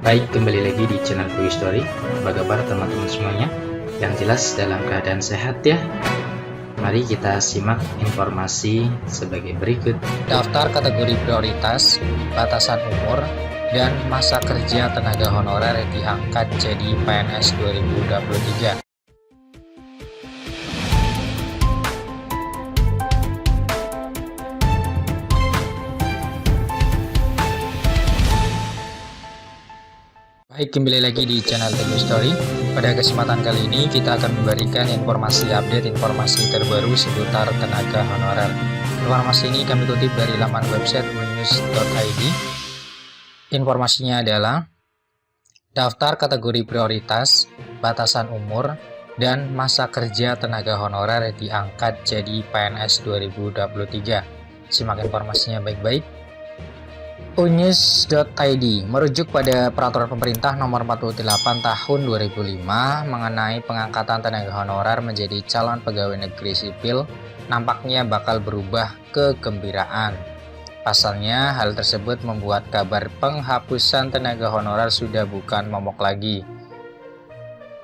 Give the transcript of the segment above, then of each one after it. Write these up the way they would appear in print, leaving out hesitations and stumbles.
Baik, kembali lagi di channel Quick Story. Apa kabar teman-teman semuanya? Yang jelas dalam keadaan sehat ya. Mari kita simak informasi sebagai berikut. Daftar kategori prioritas, batasan umur, dan masa kerja tenaga honorer diangkat jadi PNS 2023. Baik, kembali lagi di channel Quick Story. Pada kesempatan kali ini kita akan memberikan informasi informasi terbaru seputar tenaga honorer. Informasi ini kami kutip dari laman website unews.id. Informasinya adalah daftar kategori prioritas, batasan umur, dan masa kerja tenaga honorer diangkat jadi PNS 2023. Simak informasinya baik-baik. Unews.id merujuk pada Peraturan Pemerintah Nomor 48 Tahun 2005 mengenai pengangkatan tenaga honorer menjadi calon pegawai negeri sipil, nampaknya bakal berubah kegembiraan. Pasalnya, hal tersebut membuat kabar penghapusan tenaga honorer sudah bukan momok lagi.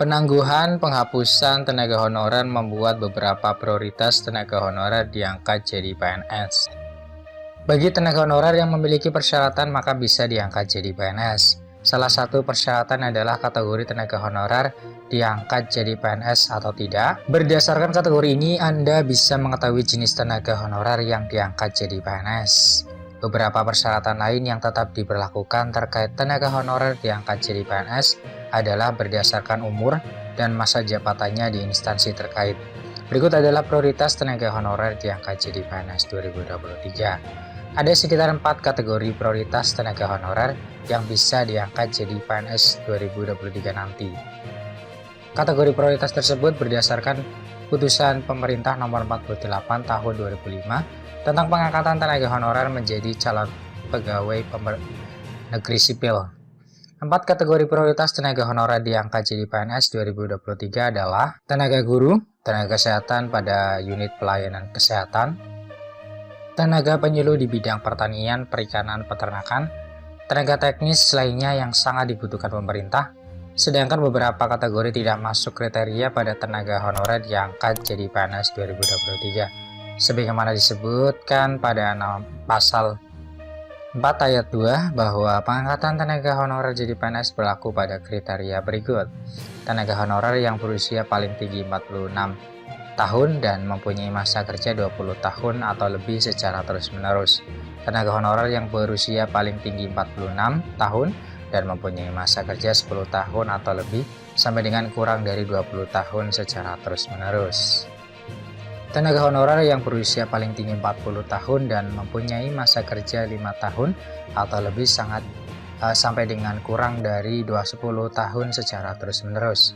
Penangguhan penghapusan tenaga honorer membuat beberapa prioritas tenaga honorer diangkat jadi PNS. Bagi tenaga honorer yang memiliki persyaratan maka bisa diangkat jadi PNS. Salah satu persyaratan adalah kategori tenaga honorer diangkat jadi PNS atau tidak. Berdasarkan kategori ini, Anda bisa mengetahui jenis tenaga honorer yang diangkat jadi PNS. Beberapa persyaratan lain yang tetap diberlakukan terkait tenaga honorer diangkat jadi PNS adalah berdasarkan umur dan masa jabatannya di instansi terkait. Berikut adalah prioritas tenaga honorer diangkat jadi PNS 2023. Ada sekitar 4 kategori prioritas tenaga honorer yang bisa diangkat jadi PNS 2023 nanti. Kategori prioritas tersebut berdasarkan putusan Pemerintah Nomor 48 Tahun 2005 tentang pengangkatan tenaga honorer menjadi calon pegawai negeri sipil. 4 kategori prioritas tenaga honorer diangkat jadi PNS 2023 adalah tenaga guru, tenaga kesehatan pada unit pelayanan kesehatan, tenaga penyuluh di bidang pertanian, perikanan, peternakan, tenaga teknis lainnya yang sangat dibutuhkan pemerintah, sedangkan beberapa kategori tidak masuk kriteria pada tenaga honorer diangkat jadi PNS 2023. Sebagaimana disebutkan pada pasal 4 ayat 2 bahwa pengangkatan tenaga honorer jadi PNS berlaku pada kriteria berikut. Tenaga honorer yang berusia paling tinggi 46 tahun dan mempunyai masa kerja 20 tahun atau lebih secara terus-menerus. Tenaga honorer yang berusia paling tinggi 46 tahun dan mempunyai masa kerja 10 tahun atau lebih sampai dengan kurang dari 20 tahun secara terus-menerus. Tenaga honorer yang berusia paling tinggi 40 tahun dan mempunyai masa kerja 5 tahun atau lebih sampai dengan kurang dari 20 tahun secara terus-menerus.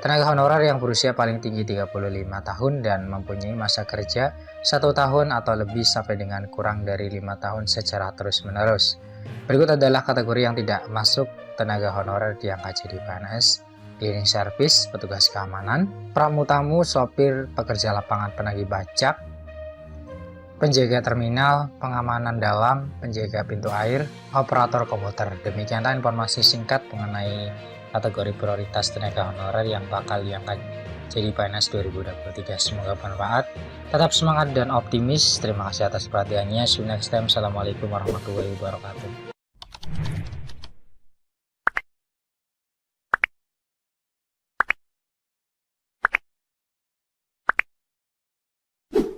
Tenaga honorer yang berusia paling tinggi 35 tahun dan mempunyai masa kerja 1 tahun atau lebih sampai dengan kurang dari 5 tahun secara terus-menerus. Berikut adalah kategori yang tidak masuk tenaga honorer diangkat jadi PNS: cleaning service, petugas keamanan, pramutamu, sopir, pekerja lapangan penagih pajak, penjaga terminal, pengamanan dalam, penjaga pintu air, operator komputer. Demikianlah informasi singkat mengenai kategori prioritas tenaga honorer yang bakal diangkat jadi PNS 2023. Semoga bermanfaat. Tetap semangat dan optimis. Terima kasih atas perhatiannya. See you next time. Assalamualaikum warahmatullahi wabarakatuh.